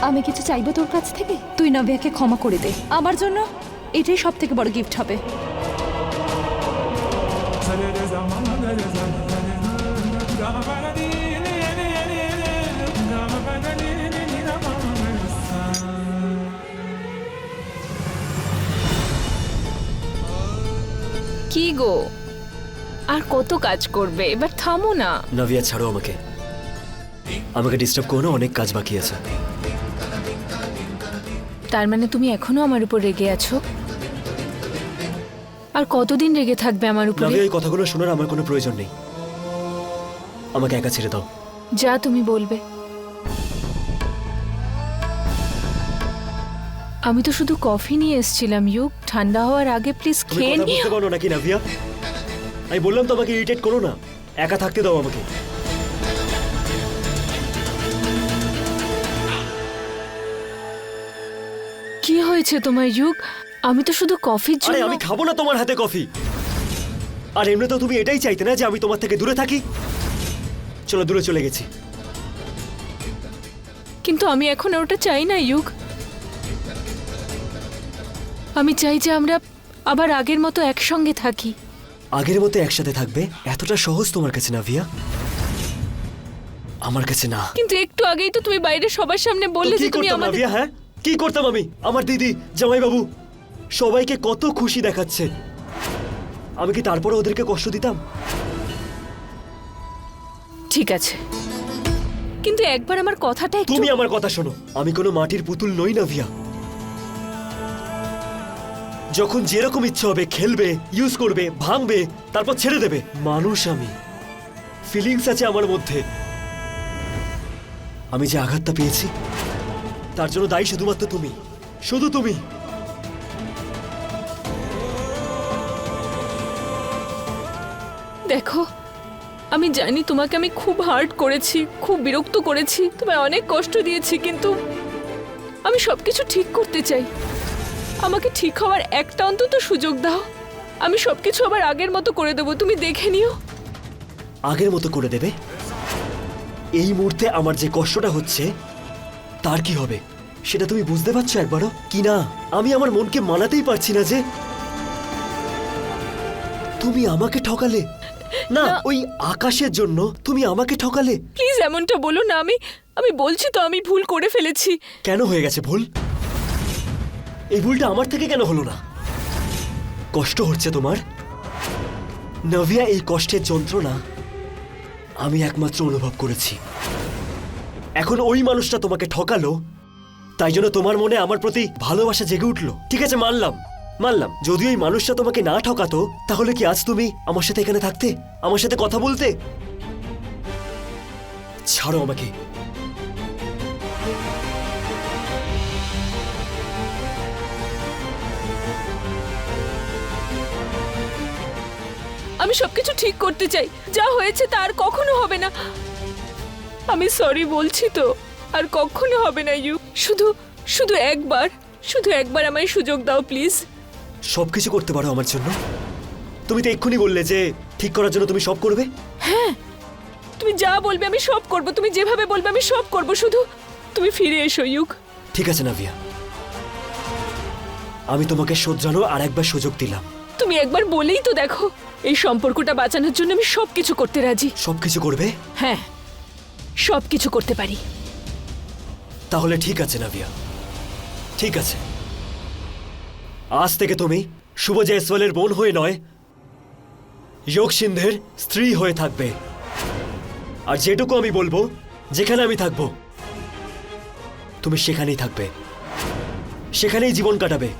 আমি কিছু চাইবো তোর কাছ থেকে? তুই নাভিয়াকে ক্ষমা করে দে, আমার জন্য এটাই সব থেকে বড় গিফট হবে। কি গো, আর কত কাজ করবে, এবার থামো না। নাভিয়া ছাড়ো আমাকে, আমাকে ডিস্টার্ব করো না, অনেক কাজ বাকি আছে। তার মানে তুমি এখনো আমার উপর রেগে আছো? আর কতদিন রেগে থাকবে আমার উপরে? নাভিয়া এই কথাগুলো শোনার আমার কোনো প্রয়োজন নেই, আমাকে একা ছেড়ে দাও। যা তুমি বলবে। আমি তো শুধু কফি নিয়ে এসেছিলাম ইউক, ঠান্ডা হওয়ার আগে প্লিজ তুমি খেয়ে কথা নিও। বুঝতে পারো নাকি নাভিয়া? আমি বললাম তো আমাকে ইরিটেট করো না, একা থাকতে দাও আমাকে। কি হয়েছে তোমার ইউক? আমি তো শুধু কফির আরে জন্য। আমি খাবো না তোমার হাতে কফি। আর এমনিতেও তুমি এটাই চাইতে না যে আমি তোমার থেকে দূরে থাকি। চলো, দূরে চলে গেছি। কিন্তু আমি এখন ওটা চাই না ইউক। আমি চাই যে আমরা আবার আগের মতো একসঙ্গে থাকি। আগের মতো একসাথে থাকবে এতটা সহজ তোমার কাছে নাভিয়া? আমার কাছে না। কিন্তু একটু আগেই তো তুমি বাইরে সবার সামনে বললে তো যে কি তুমি করতাম আমাদের। নাভিয়া? হ্যাঁ, কি করতাম আমি? আমার দিদি, জামাইবাবু সবাইকে কত খুশি দেখাচ্ছে, আমি কি তারপরে ওদেরকে কষ্ট দিতাম? ঠিক আছে, কিন্তু একবার আমার কথাটা একটু। তুমি আমার কথা শোনো, আমি কোনো মাটির পুতুল নই নাভিয়া। যখন যেরকম ইচ্ছে হবে খেলবে, ইউজ করবে, ভাঙবে, তারপর ছেড়ে দেবে। মানুষ আমি, ফিলিংস আছে আমার মধ্যে। আমি যে আঘাতটা পেয়েছি তার জন্য দায়ী শুধুমাত্র তুমি, শুধু তুমি। দেখো, আমি জানি তোমাকে আমি খুব হার্ট করেছি, খুব বিরক্ত করেছি, তোমায় অনেক কষ্ট দিয়েছি, কিন্তু আমি সবকিছু ঠিক করতে চাই। আমাকে ঠিক হওয়ার একটা অন্তত সুযোগ দাও। আমি সবকিছু আবার আগের মতো করে দেবো, তুমি দেখে নিও। আগের মতো করে দেবে? এই মুহূর্তে আমার যে কষ্টটা হচ্ছে তার কি হবে সেটা তুমি বুঝতে পারছো একবারও কি না? আমি আমার মনকে মানাতেই পারছি না যে তুমি আমাকে ঠকালে। না, ওই আকাশের জন্য তুমি আমাকে ঠকালে। প্লিজ এমনটা বলো না। আমি বলছি তো আমি ভুল করে ফেলেছি। কেন হয়ে গেছে ভুল? এই ভুলটা আমার থেকে কেন হলো না? কষ্ট হচ্ছে তোমার নাভিয়া? এই কষ্টের যন্ত্রণা আমি একমাত্র অনুভব করেছি। এখন ওই মানুষটা তোমাকে ঠকালো, তাই জন্য তোমার মনে আমার প্রতি ভালোবাসা জেগে উঠলো। ঠিক আছে, মানলাম মানলাম। যদি ওই মানুষটা তোমাকে না ঠকাতো তাহলে কি আজ তুমি আমার সাথে এখানে থাকতে, আমার সাথে কথা বলতে? ছাড়ো আমাকে। আমি সবকিছু ঠিক করতে চাই, যা হয়েছে তা আর কখনো হবে না। আমি সরি বলছি তো, আর কখনো হবে না ইউ। শুধু শুধু একবার আমায় সুযোগ দাও প্লিজ। সবকিছু করতে পারো আমার জন্য? তুমি তো এক্ষুনি বললে যে ঠিক করার জন্য তুমি সব করবে। হ্যাঁ, তুমি যা বলবে আমি সব করব, তুমি যেভাবে বলবে আমি সব করব, শুধু তুমি ফিরে এসো ইউক। ঠিক আছে নাভিয়া, আমি তোমাকে শোধরানোর আর একবার সুযোগ দিলাম। তুমি একবার বলেই তো দেখো, এই সম্পর্কটা বাঁচানোর জন্য আমি সবকিছু করতে রাজি। সবকিছু করবে? হ্যাঁ, সবকিছু করতে পারি। তাহলে ঠিক আছে নাভিয়া, ঠিক আছে। আজ থেকে তুমি শুভ জয়সওয়ালের বোন হয়ে নয়, যোগ সিন্ধের স্ত্রী হয়ে থাকবে। আর যেটুকু আমি বলবো, যেখানে আমি থাকবো তুমি সেখানেই থাকবে, সেখানেই জীবন কাটাবে।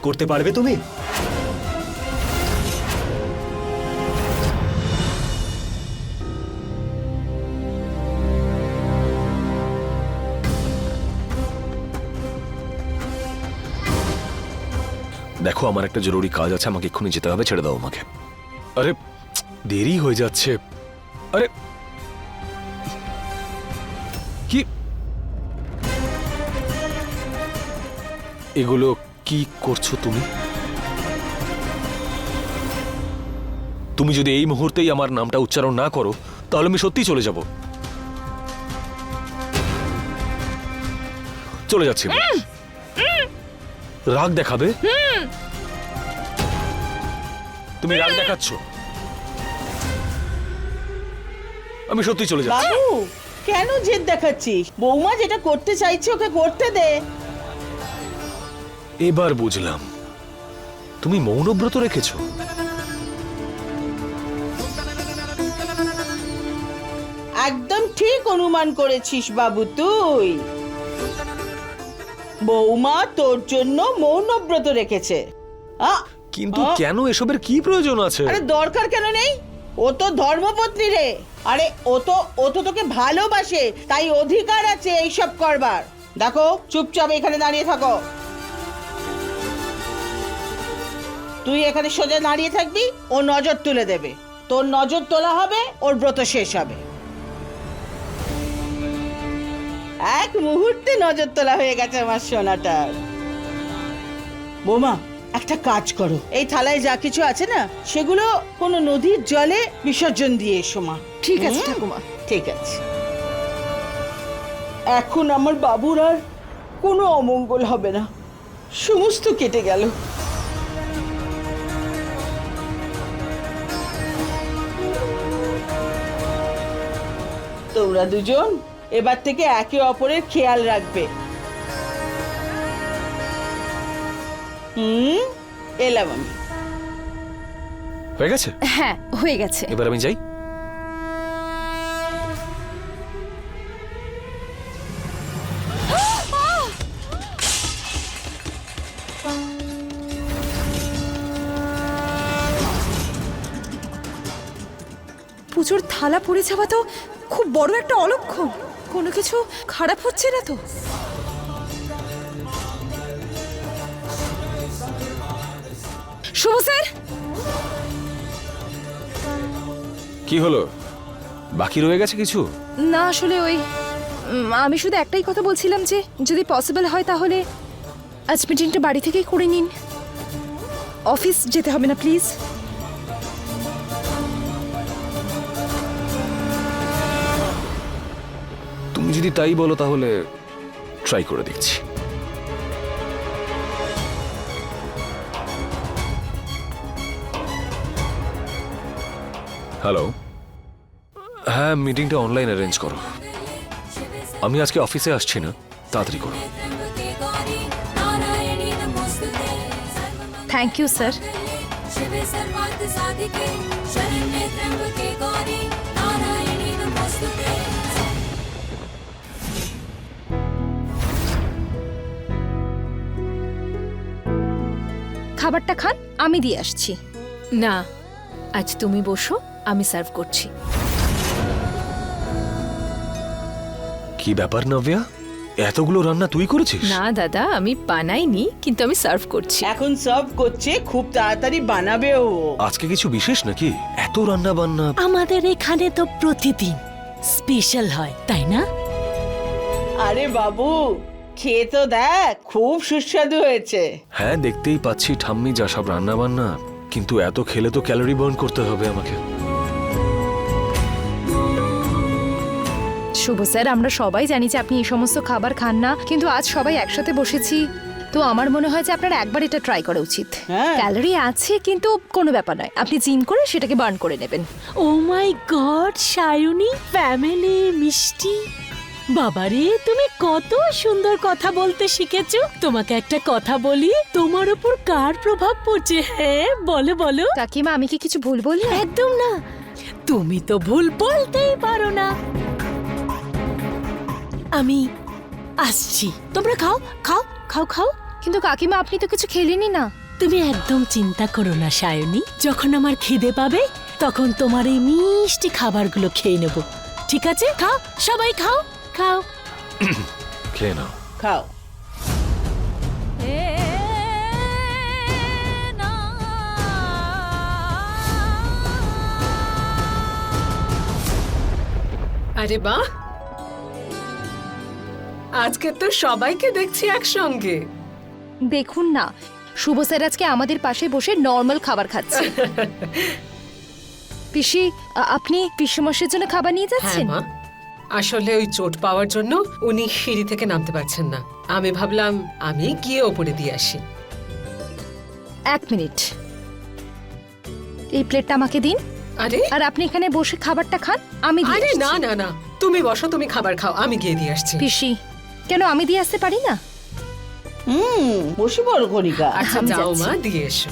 করতে পারবে তুমি? দেখো, আমার একটা জরুরি কাজ আছে, আমাকে এক্ষুনি যেতে হবে, ছেড়ে দাও আমাকে। আরে দেরি হয়ে যাচ্ছে। আরে কি এগুলো কি করছো তুমি? তুমি যদি এই মুহূর্তেই আমার নামটা উচ্চারণ না করো তাহলে আমি সত্যি চলে যাব। চলে যাচ্ছি আমি। রাগ দেখাবে? তুমি রাগ দেখাচ্ছ? আমি সত্যি চলে যাচ্ছি। বাবু কেন জেদ দেখাচ্ছিস? বৌমা যেটা করতে চাইছে ওকে করতে দে। এবার বুঝলাম তুমি মৌনব্রত রেখেছো। একদম ঠিক অনুমান করেছিস বাবু তুই। বৌমা তোর জন্য মৌনব্রত রেখেছে। কিন্তু কেন? এসবের কি প্রয়োজন আছে? আরে দরকার কেন নেই? ও তো ধর্মপত্নী রে। আরে ও তো তোকে ভালোবাসে, তাই অধিকার আছে এইসব করবার। দেখো চুপচাপ এখানে দাঁড়িয়ে থাকো। তুই এখানে সোজা দাঁড়িয়ে থাকবি, ও নজর তুলে দেবে। তোর নজর তোলা হবে, ওর ব্রত শেষ হবে। এক মুহূর্তে নজর তোলা হয়ে গেছে আমার সোনাটার। বৌমা একটা কাজ করো, এই থালায় যা কিছু আছে না সেগুলো কোনো নদীর জলে বিসর্জন দিয়ে এসো মা। ঠিক আছে ঠাকুমা। ঠিক আছে। এখন আমার বাবুর আর কোনো অমঙ্গল হবে না, সমস্ত কেটে গেল। তোমরা দুজন এবার থেকে একে অপরের খেয়াল রাখবে। এলাম আমি। হয়ে গেছে? হ্যাঁ হয়ে গেছে। এবার আমি যাই। পুজোর থালা পড়ে যাওয়া তো খুব বড় একটা অলক্ষণ। কোনো কিছু খারাপ হচ্ছে না তো? শুভ স্যার, কি হলো? বাকি রয়ে গেছে কিছু? না আসলে ওই আমি শুধু একটাই কথা বলছিলাম যে যদি পসিবল হয় তাহলে আজ মিটিংটা বাড়ি থেকেই করে নিন। অফিস যেতে হবে না প্লিজ। তুমি যদি তাই বলো তাহলে ট্রাই করে দেখছি। হ্যালো, হ্যাঁ মিটিংটা অনলাইন অ্যারেঞ্জ করো। আমি আজকে অফিসে আসছি না, তাড়াতাড়ি করো। Thank you sir. খাবারটা খান, আমি দিয়ে আসছি। না, আজ তুমি বসো, আমি সার্ভ করছি। কি ব্যাপার নব্যা, এতগুলো রান্না তুই করেছিস? না দাদা, আমি বানাইনি, কিন্তু আমি সার্ভ করছি। এখন সার্ভ করছে, খুব তাড়াতাড়ি বানাবে ও। আজকে কিছু বিশেষ নাকি? এত রান্না বান্না। আমাদের এখানে তো প্রতিদিন স্পেশাল হয়, তাই না? আরে বাবু খেয়ে তো দেখ, খুব সুস্বাদু হয়েছে। হ্যাঁ দেখতেই পাচ্ছি ঠাম্মি যা সব রান্না বান্না, কিন্তু এত খেলে তো ক্যালোরি বার্ন করতে হবে আমাকে। শুভ স্যার, আমরা সবাই জানি যে আপনি এই সমস্ত খাবার খান না, কিন্তু আজ সবাই একসাথে বসেছি তো আমার মনে হয় যে আপনার একবার এটা ট্রাই করা উচিত। হ্যাঁ। ক্যালোরি আছে কিন্তু কোনো ব্যাপার নয়, আপনি জিম করে সেটাকে বার্ন করে নেবেন। ও মাই গড, সায়নী, ফ্যামিলি, মিষ্টি, বাবারে তুমি কত সুন্দর কথা বলতে শিখেছো। তোমাকে একটা কথা বলি, তোমার উপর কার প্রভাব পড়ছে? হ্যাঁ বলো বলো। কাকিমা, আমি কি কিছু ভুল বললাম? একদম না, তুমি তো ভুল বলতেই পারো না। আমি আসছি, তোমরা খাও খাও খাও খাও। কিন্তু কাকিমা, আপনি তো কিছু খেলেনই না। তুমি একদম চিন্তা করো না সায়নী, যখন আমার খিদে পাবে তখন তোমার এই মিষ্টি খাবারগুলো খেয়ে নেব, ঠিক আছে? খাও সবাই খাও খাও। খেয়ে নাও। খাও। আরে বাহ, আজকে তো সবাইকে দেখছি একসঙ্গে। দেখুন না, শুভ স্যার আজকে আমাদের পাশে বসে নর্মাল খাবার খাচ্ছে। পিসি, আপনি পিসেমশাইয়ের জন্য খাবার নিয়ে হ্যাঁ যাচ্ছেন? মা, আসলে ওই চোট পাওয়ার জন্য উনি সিঁড়ি থেকে নামতে পারছেন না। আমি ভাবলাম আমি গিয়ে ওপরে দিয়ে আসি। 1 মিনিট, এই প্লেটটা আমাকে দিন। আরে আর আপনি এখানে বসে খাবারটা খান, আমি দিয়ে আরে আসছি। না না না, তুমি বসো, তুমি খাবার খাও, আমি গিয়ে দিয়ে আসছি। পিসি, কেন আমি দিয়ে আসতে পারি না? বসে পড়ো কণিকা। আচ্ছা আমি যাও যাচ্ছি। মা, দিয়ে এসো।